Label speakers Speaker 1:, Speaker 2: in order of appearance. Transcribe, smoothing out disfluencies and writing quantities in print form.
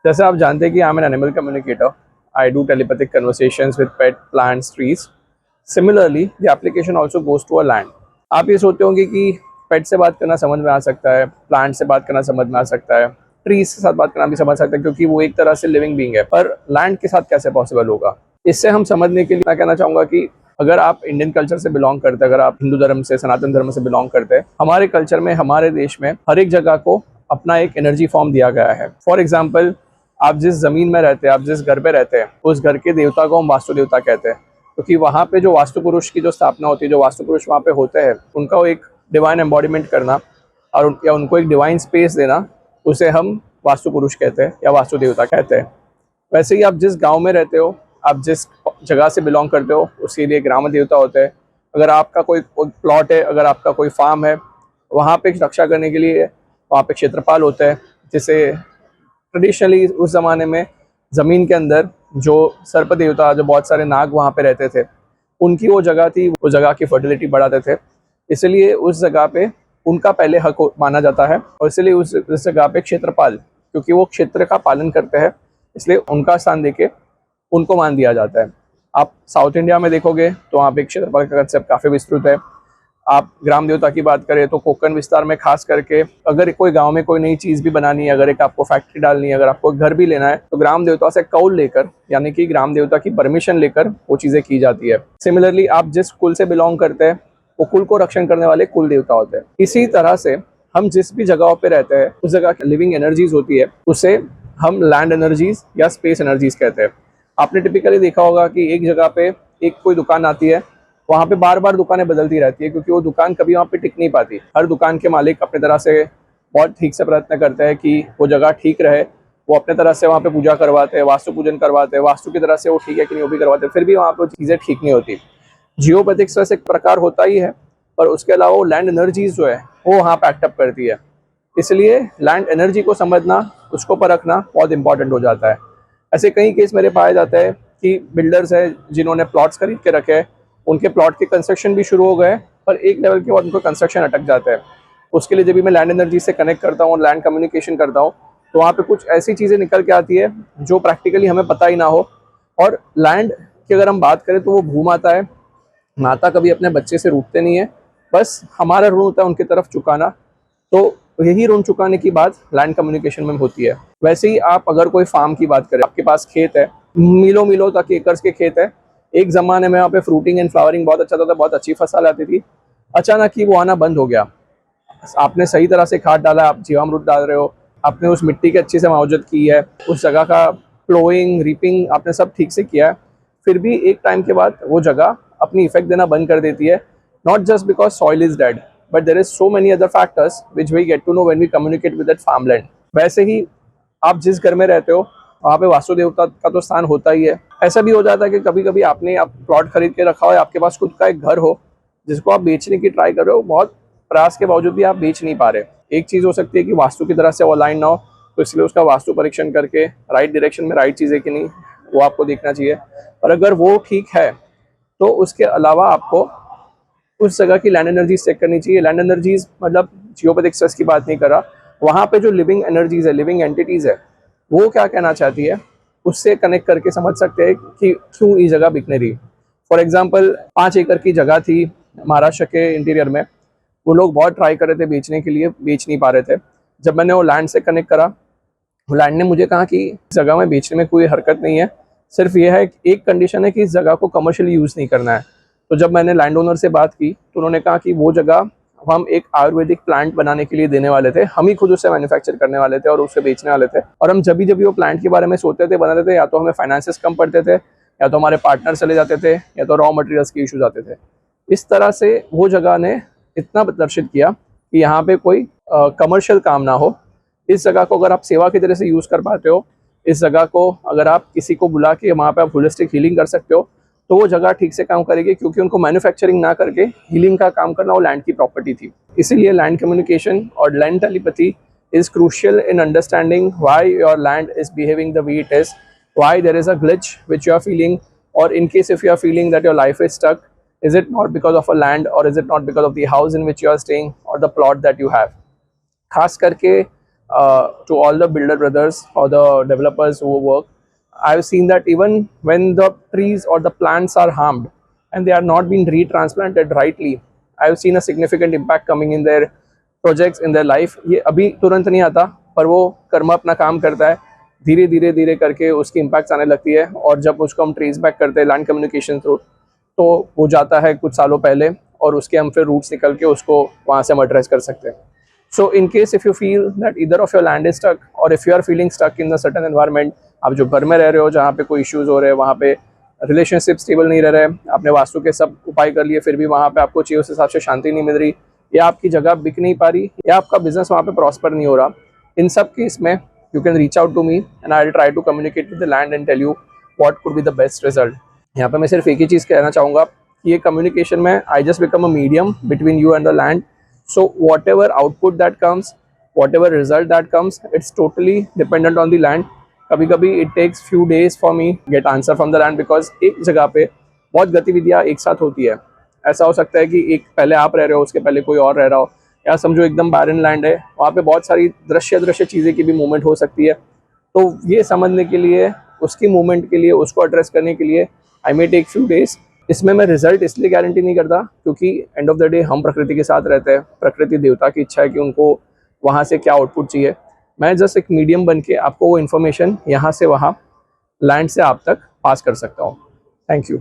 Speaker 1: जैसे आप जानते हैं कि I am an animal communicator. I do telepathic conversations with pet, plants, trees. Similarly, the application also goes to a land. आप ये सोचते होंगे कि पेट से बात करना समझ में आ सकता है, प्लांट से बात करना समझ में आ सकता है, ट्रीज के साथ बात करना भी समझ सकता है क्योंकि वो एक तरह से लिविंग बीइंग है, पर लैंड के साथ कैसे पॉसिबल होगा? इससे हम समझने के लिए मैं कहना चाहूँगा कि अगर आप इंडियन कल्चर से बिलोंग करते हैं, अगर आप हिंदू धर्म से, सनातन धर्म से बिलोंग करते हैं, हमारे कल्चर में, हमारे देश में हर एक जगह को अपना एक एनर्जी फॉर्म दिया गया है. फॉर एग्जाम्पल, आप जिस जमीन में रहते हैं, आप जिस घर पे रहते हैं, उस घर के देवता को हम वास्तु देवता कहते हैं, क्योंकि वहाँ पे जो वास्तु पुरुष की जो स्थापना होती है, जो वास्तु पुरुष वहाँ पे होते हैं, उनका एक डिवाइन एम्बॉडीमेंट करना और या उनको एक डिवाइन स्पेस देना, उसे हम वास्तु पुरुष कहते हैं या वास्तु देवता कहते हैं. वैसे ही आप जिस गांव में रहते हो, आप जिस जगह से बिलोंग करते हो, उसके लिए ग्राम देवता होते हैं. अगर आपका कोई प्लॉट है, अगर आपका कोई फार्म है, वहाँ पे रक्षा करने के लिए वहाँ पे क्षेत्रपाल होते हैं, जिसे ट्रेडिशनली उस ज़माने में ज़मीन के अंदर जो सर्प देवता, जो बहुत सारे नाग वहाँ पे रहते थे, उनकी वो जगह थी, वो जगह की फर्टिलिटी बढ़ाते थे. इसलिए उस जगह पे उनका पहले हक माना जाता है और इसलिए उस जगह पे क्षेत्रपाल, क्योंकि वो क्षेत्र का पालन करते हैं, इसलिए उनका स्थान देके उनको मान दिया जाता है. आप साउथ इंडिया में देखोगे तो वहाँ पे क्षेत्रपाल का कंसेप्ट काफ़ी विस्तृत है. आप ग्राम देवता की बात करें तो कोंकण विस्तार में खास करके अगर कोई गांव में कोई नई चीज़ भी बनानी है, अगर एक आपको फैक्ट्री डालनी है, अगर आपको घर भी लेना है, तो ग्राम देवता से कौल लेकर, यानी कि ग्राम देवता की परमिशन लेकर वो चीज़ें की जाती है. सिमिलरली, आप जिस कुल से बिलोंग करते हैं, वो कुल को रक्षण करने वाले कुल देवता होते हैं. इसी तरह से हम जिस भी जगहों पे रहते हैं, उस जगह की लिविंग एनर्जीज होती है, उसे हम लैंड एनर्जीज या स्पेस एनर्जीज कहते हैं. आपने टिपिकली देखा होगा कि एक जगह पे एक कोई दुकान आती है, वहाँ पे बार बार दुकानें बदलती रहती है, क्योंकि वो दुकान कभी वहाँ पे टिक नहीं पाती. हर दुकान के मालिक अपने तरह से बहुत ठीक से प्रयत्न करते हैं कि वो जगह ठीक रहे. वो अपने तरह से वहाँ पे पूजा करवाते हैं, वास्तु पूजन करवाते हैं, वास्तु की तरह से वो ठीक है कि नहीं वो भी करवाते हैं, फिर भी वहाँ पे चीज़ें ठीक नहीं होती. जियोपैथिक्स वैसे एक प्रकार होता ही है, पर उसके अलावा वो लैंड एनर्जीज जो है वो वहाँ पे एक्टअप करती है. इसलिए लैंड एनर्जी को समझना, उसको परखना बहुत इंपॉर्टेंट हो जाता है. ऐसे कई केस मेरे पाए जाते हैं कि बिल्डर्स है जिन्होंने प्लॉट्स खरीद के रखे हैं, उनके प्लॉट के कंस्ट्रक्शन भी शुरू हो गए, पर एक लेवल के बाद उनको कंस्ट्रक्शन अटक जाता है. उसके लिए जब भी मैं लैंड एनर्जी से कनेक्ट करता हूँ, लैंड कम्युनिकेशन करता हूँ, तो वहाँ पे कुछ ऐसी चीज़ें निकल के आती है जो प्रैक्टिकली हमें पता ही ना हो. और लैंड की अगर हम बात करें तो वो भूमाता है. माता कभी अपने बच्चे से रूठते नहीं है, बस हमारा ऋण होता है उनकी तरफ चुकाना. तो यही ऋण चुकाने की बात लैंड कम्युनिकेशन में होती है. वैसे ही आप अगर कोई फार्म की बात करें, आपके पास खेत है, मीलों मीलों तक एकर्स के खेत है, एक ज़माने में वहाँ पे फ्रूटिंग एंड फ्लावरिंग बहुत अच्छा था, बहुत अच्छी फसल आती थी. अचानक ही वो आना बंद हो गया. आपने सही तरह से खाद डाला, आप जीवामृत डाल रहे हो, आपने उस मिट्टी की अच्छे से मावजत की है, उस जगह का प्लोइंग, रीपिंग आपने सब ठीक से किया है, फिर भी एक टाइम के बाद वो जगह अपनी इफेक्ट देना बंद कर देती है. Not just because soil is dead, but there is so many other factors which we get to know when we communicate with that farmland. वैसे ही आप जिस घर में रहते हो, वहाँ पे वास्तु देवता का तो स्थान होता ही है. ऐसा भी हो जाता है कि कभी कभी आपने आप प्लॉट खरीद के रखा हो, आपके पास खुद का एक घर हो जिसको आप बेचने की ट्राई कर रहे हो, बहुत प्रयास के बावजूद भी आप बेच नहीं पा रहे. एक चीज़ हो सकती है कि वास्तु की तरह से वो अलाइन ना हो, तो इसलिए उसका वास्तु परीक्षण करके राइट डायरेक्शन में राइट चीज़ें कि नहीं, वो आपको देखना चाहिए. और अगर वो ठीक है तो उसके अलावा आपको उस जगह की लैंड एनर्जीज चेक करनी चाहिए. लैंड एनर्जीज मतलब जियोपैथिक स्ट्रेस की बात नहीं कर रहा, वहाँ पे जो लिविंग एनर्जीज है, लिविंग एंटिटीज़ है, वो क्या कहना चाहती है, उससे कनेक्ट करके समझ सकते हैं कि क्यों ये जगह बिकने रही. फॉर एग्जांपल, 5 एकड़ की जगह थी महाराष्ट्र के इंटीरियर में. वो लोग बहुत ट्राई कर रहे थे बेचने के लिए, बेच नहीं पा रहे थे. जब मैंने वो लैंड से कनेक्ट करा, वो लैंड ने मुझे कहा कि इस जगह में बेचने में कोई हरकत नहीं है, सिर्फ ये है एक कंडीशन है कि इस जगह को कमर्शियली यूज़ नहीं करना है. तो जब मैंने लैंड ओनर से बात की तो उन्होंने कहा कि वो जगह हम एक आयुर्वेदिक प्लांट बनाने के लिए देने वाले थे, हम ही खुद उससे मैन्युफैक्चर करने वाले थे और उसे बेचने वाले थे. और हम जब भी वो प्लांट के बारे में सोचते थे, बनाते थे, या तो हमें फाइनेंसेस कम पड़ते थे, या तो हमारे पार्टनर चले जाते थे, या तो रॉ मटेरियल्स के इशूज आते थे. इस तरह से वो जगह ने इतना प्रदर्शित किया कि यहाँ पे कोई कमर्शियल काम ना हो. इस जगह को अगर आप सेवा की तरह से यूज़ कर पाते हो, इस जगह को अगर आप किसी को बुला के वहाँ पे आप होलिस्टिक हीलिंग कर सकते हो, तो वो जगह ठीक से काम करेगी, क्योंकि उनको मैन्युफैक्चरिंग ना करके हीलिंग का काम करना वो लैंड की प्रॉपर्टी थी. इसीलिए लैंड कम्युनिकेशन और land telepathy is crucial in understanding why your land is behaving the way it is, why there is a glitch which you are feeling, or in case if you are feeling that your life is stuck, is it not because of a land or is it not because of the house in which you are staying or the plot that you have. खास करके to all the builder brothers or the developers who work, I've seen that even when the trees or the plants are harmed and they are not being retransplanted rightly, I've seen a significant impact coming in their projects in their life. ये अभी तुरंत नहीं आता, पर वो कर्म अपना काम करता है, धीरे धीरे धीरे करके उसकी इम्पैक्ट्स आने लगती है। और जब उसको हम ट्रेस बैक करते हैं लैंड कम्युनिकेशन थ्रू, तो वो जाता है कुछ सालों पहले, और उसके हम फिर रूट्स निकल के उसको वहाँ से हम एड्रेस कर सकते हैं। So in case if you feel that either of your land is stuck और if you are feeling stuck in the certain environment, आप जो घर में रह रहे हो जहाँ पे कोई इश्यूज़ हो रहे हैं, वहाँ पे रिलेशनशिप स्टेबल नहीं रह रहे, आपने वास्तु के सब उपाय कर लिए फिर भी वहाँ पे आपको चाहिए उस हिसाब से शांति नहीं मिल रही, या आपकी जगह बिक नहीं पा रही, या आपका बिजनेस वहाँ पे प्रॉस्पर नहीं हो रहा, इन सब केस में you can reach out to me and I will try to communicate with the land and tell you what could be the best result. यहाँ पे मैं सिर्फ एक ही चीज़ कहना चाहूँगा कि ये कम्युनिकेशन में I just become a medium between you and the land. So whatever output that comes, whatever result that comes, it's totally dependent on the land. कभी कभी it takes few days for me get answer from the land, because एक जगह पे बहुत गतिविधियाँ एक साथ होती है। ऐसा हो सकता है कि एक पहले आप रह रहे हो, उसके पहले कोई और रह रहा हो, या समझो एकदम बैरन लैंड है, वहाँ पे बहुत सारी दृश्य चीज़ें की भी मूवमेंट हो सकती है। तो ये समझने के लिए, उसकी मूवमेंट के लिए, उसको एड्रेस करने के लिए आई मे टेक फ्यू डेज। इसमें मैं रिजल्ट इसलिए गारंटी नहीं करता क्योंकि एंड ऑफ द डे हम प्रकृति के साथ रहते हैं, प्रकृति देवता की इच्छा है कि उनको वहाँ से क्या आउटपुट चाहिए। मैं जस्ट एक मीडियम बन के आपको वो इन्फॉर्मेशन यहाँ से वहाँ, लैंड से आप तक पास कर सकता हूँ। Thank you.